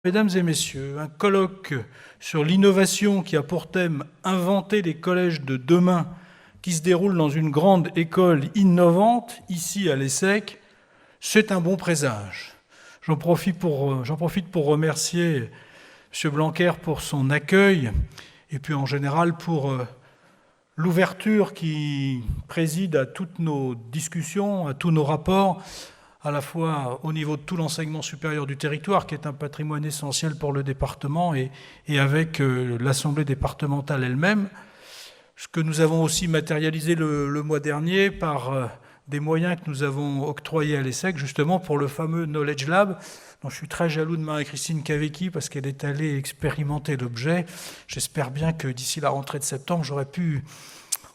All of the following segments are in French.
Mesdames et messieurs, un colloque sur l'innovation qui a pour thème « Inventer les collèges de demain » qui se déroule dans une grande école innovante, ici à l'ESSEC, c'est un bon présage. J'en profite pour remercier M. Blanquer pour son accueil et puis en général pour l'ouverture qui préside à toutes nos discussions, à tous nos rapports, à la fois au niveau de tout l'enseignement supérieur du territoire, qui est un patrimoine essentiel pour le département, et avec l'Assemblée départementale elle-même, ce que nous avons aussi matérialisé le mois dernier par des moyens que nous avons octroyés à l'ESSEC, justement pour le fameux Knowledge Lab, dont je suis très jaloux de Marie-Christine Cavecchi, parce qu'elle est allée expérimenter l'objet. J'espère bien que d'ici la rentrée de septembre, j'aurai pu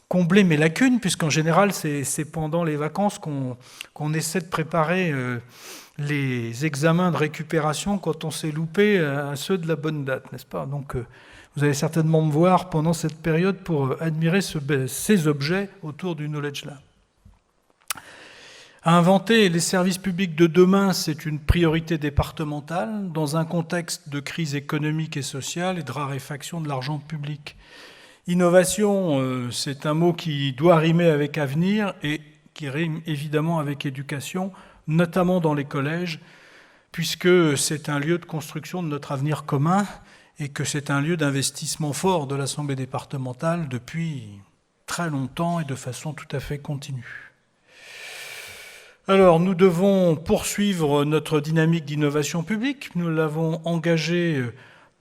combler mes lacunes, puisqu'en général, c'est pendant les vacances qu'on essaie de préparer les examens de récupération quand on s'est loupé à ceux de la bonne date, n'est-ce pas? Donc, vous allez certainement me voir pendant cette période pour admirer ces objets autour du Knowledge Lab. Inventer les services publics de demain, c'est une priorité départementale dans un contexte de crise économique et sociale et de raréfaction de l'argent public. Innovation, c'est un mot qui doit rimer avec avenir et qui rime évidemment avec éducation, notamment dans les collèges, puisque c'est un lieu de construction de notre avenir commun et que c'est un lieu d'investissement fort de l'Assemblée départementale depuis très longtemps et de façon tout à fait continue. Alors, nous devons poursuivre notre dynamique d'innovation publique. Nous l'avons engagée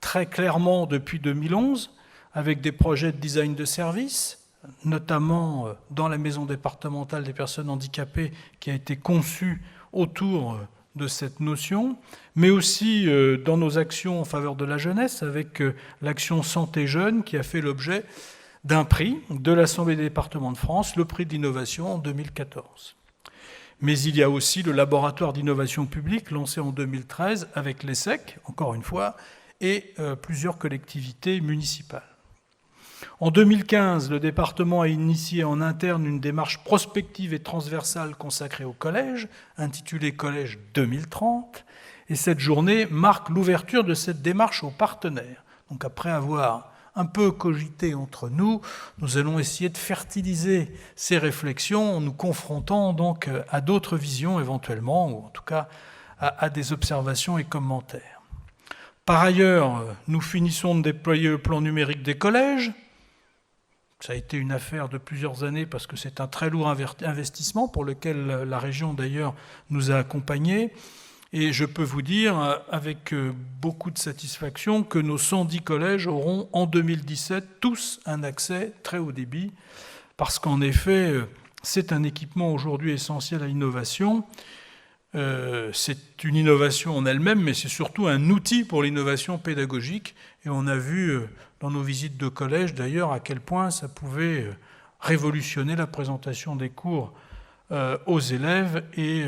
très clairement depuis 2011, avec des projets de design de services, notamment dans la maison départementale des personnes handicapées qui a été conçue autour de cette notion, mais aussi dans nos actions en faveur de la jeunesse, avec l'action Santé Jeune qui a fait l'objet d'un prix de l'Assemblée des départements de France, le prix d'innovation en 2014. Mais il y a aussi le laboratoire d'innovation publique lancé en 2013 avec l'ESSEC, encore une fois, et plusieurs collectivités municipales. En 2015, le département a initié en interne une démarche prospective et transversale consacrée au collège, intitulée Collège 2030, et cette journée marque l'ouverture de cette démarche aux partenaires. Donc après avoir un peu cogité entre nous, nous allons essayer de fertiliser ces réflexions en nous confrontant donc à d'autres visions éventuellement, ou en tout cas à des observations et commentaires. Par ailleurs, nous finissons de déployer le plan numérique des collèges. Ça a été une affaire de plusieurs années parce que c'est un très lourd investissement pour lequel la région d'ailleurs nous a accompagnés. Et je peux vous dire avec beaucoup de satisfaction que nos 110 collèges auront en 2017 tous un accès très haut débit parce qu'en effet, c'est un équipement aujourd'hui essentiel à l'innovation. C'est une innovation en elle-même, mais c'est surtout un outil pour l'innovation pédagogique. Et on a vu dans nos visites de collège, d'ailleurs, à quel point ça pouvait révolutionner la présentation des cours aux élèves et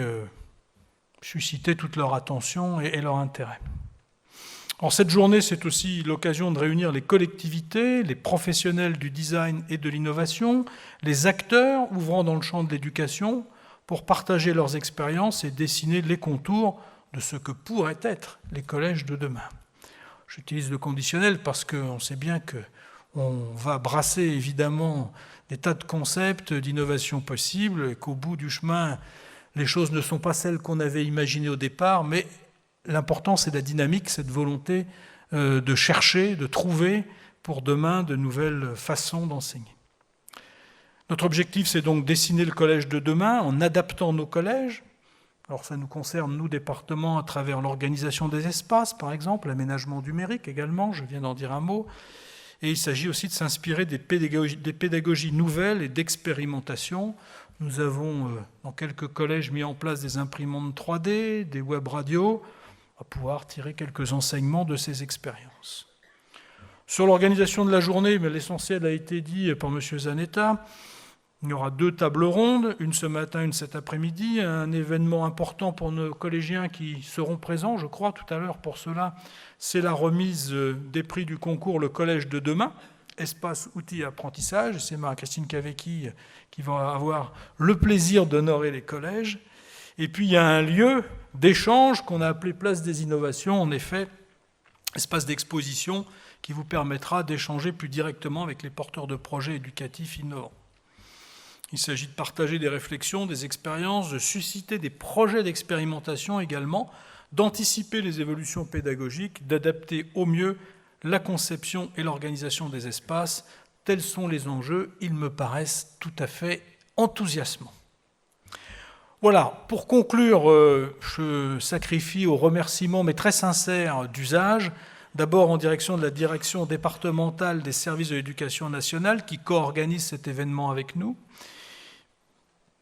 susciter toute leur attention et leur intérêt. Alors, cette journée, c'est aussi l'occasion de réunir les collectivités, les professionnels du design et de l'innovation, les acteurs ouvrant dans le champ de l'éducation, pour partager leurs expériences et dessiner les contours de ce que pourraient être les collèges de demain. J'utilise le conditionnel parce qu'on sait bien qu'on va brasser évidemment des tas de concepts d'innovation possibles et qu'au bout du chemin, les choses ne sont pas celles qu'on avait imaginées au départ, mais l'important c'est la dynamique, cette volonté de chercher, de trouver pour demain de nouvelles façons d'enseigner. Notre objectif, c'est donc dessiner le collège de demain en adaptant nos collèges. Alors ça nous concerne, nous, départements, à travers l'organisation des espaces, par exemple, l'aménagement numérique également, je viens d'en dire un mot. Et il s'agit aussi de s'inspirer des pédagogies nouvelles et d'expérimentation. Nous avons, dans quelques collèges, mis en place des imprimantes 3D, des web radios. On va pouvoir tirer quelques enseignements de ces expériences. Sur l'organisation de la journée, mais l'essentiel a été dit par M. Zanetta. Il y aura 2 tables rondes, une ce matin, une cet après-midi, un événement important pour nos collégiens qui seront présents, je crois, tout à l'heure pour cela, c'est la remise des prix du concours Le Collège de demain, espace, outils et apprentissage. C'est Marie-Christine Cavecchi qui va avoir le plaisir d'honorer les collèges. Et puis il y a un lieu d'échange qu'on a appelé Place des Innovations, en effet, espace d'exposition qui vous permettra d'échanger plus directement avec les porteurs de projets éducatifs innovants. Il s'agit de partager des réflexions, des expériences, de susciter des projets d'expérimentation également, d'anticiper les évolutions pédagogiques, d'adapter au mieux la conception et l'organisation des espaces. Tels sont les enjeux, ils me paraissent tout à fait enthousiasmants. Voilà, pour conclure, je sacrifie aux remerciements, mais très sincères, d'usage, d'abord en direction de la direction départementale des services de l'éducation nationale qui co-organise cet événement avec nous.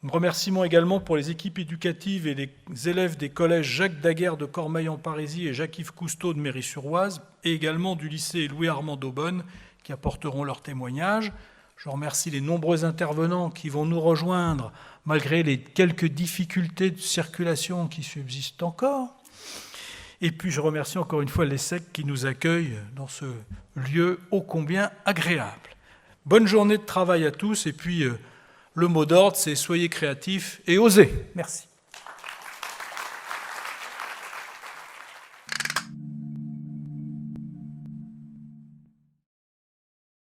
Remerciements également pour les équipes éducatives et les élèves des collèges Jacques Daguerre de Cormeilles-en-Parisis et Jacques-Yves Cousteau de Méry-sur-Oise, et également du lycée Louis-Armand d'Aubonne, qui apporteront leurs témoignages. Je remercie les nombreux intervenants qui vont nous rejoindre, malgré les quelques difficultés de circulation qui subsistent encore. Et puis je remercie encore une fois l'ESSEC qui nous accueille dans ce lieu ô combien agréable. Bonne journée de travail à tous, et puis le mot d'ordre, c'est « soyez créatifs et osez ». Merci.